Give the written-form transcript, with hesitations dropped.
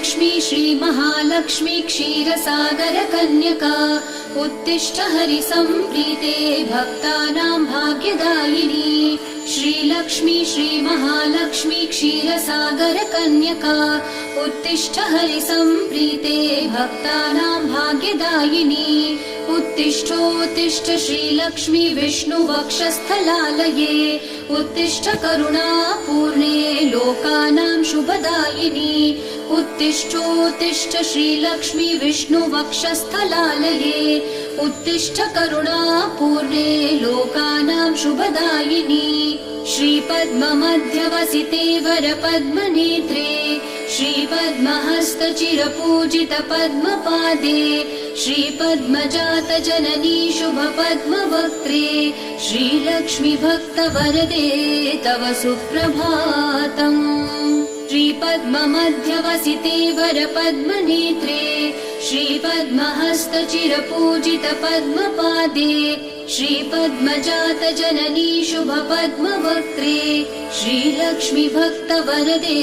श्रीलक्ष्मी श्रीमहालक्ष्मी क्षीरसागरकन्यका उत्तिष्ठ हरिसम्प्रीते भक्तानां भाग्यदायिनी। श्रीलक्ष्मी श्रीमहालक्ष्मी क्षीरसागरकन्यका उत्तिष्ठ हरिसम्प्रीते भक्तानां भाग्यदायिनी। उत्तिष्ठोत्तिष्ठ श्रीलक्ष्मी विष्णुवक्षस्थलालये उत्तिष्ठ करुणापूर्णे लोकानां शुभदायिनी। उत्तिष्ठोत्तिष्ठ श्रीलक्ष्मी विष्णुवक्षस्थलालये उत्तिष्ठ करुणापूर्णे लोकानां शुभदायिनी। श्रीपद्ममध्यवसिते वरपद्मनेत्रे श्रीपद्महस्तचिरपूजितपद्मपादे श्रीपद्मजातजननी शुभपद्मवक्त्रे श्रीलक्ष्मी भक्तवरदे तव सुप्रभातम्। श्रीपद्ममध्यवसिते वरपद्मनेत्रे श्रीपद्महस्तचिरपूजितपद्मपादे श्रीपद्मजातजननी शुभपद्मवक्त्रे श्रीलक्ष्मी भक्तवरदे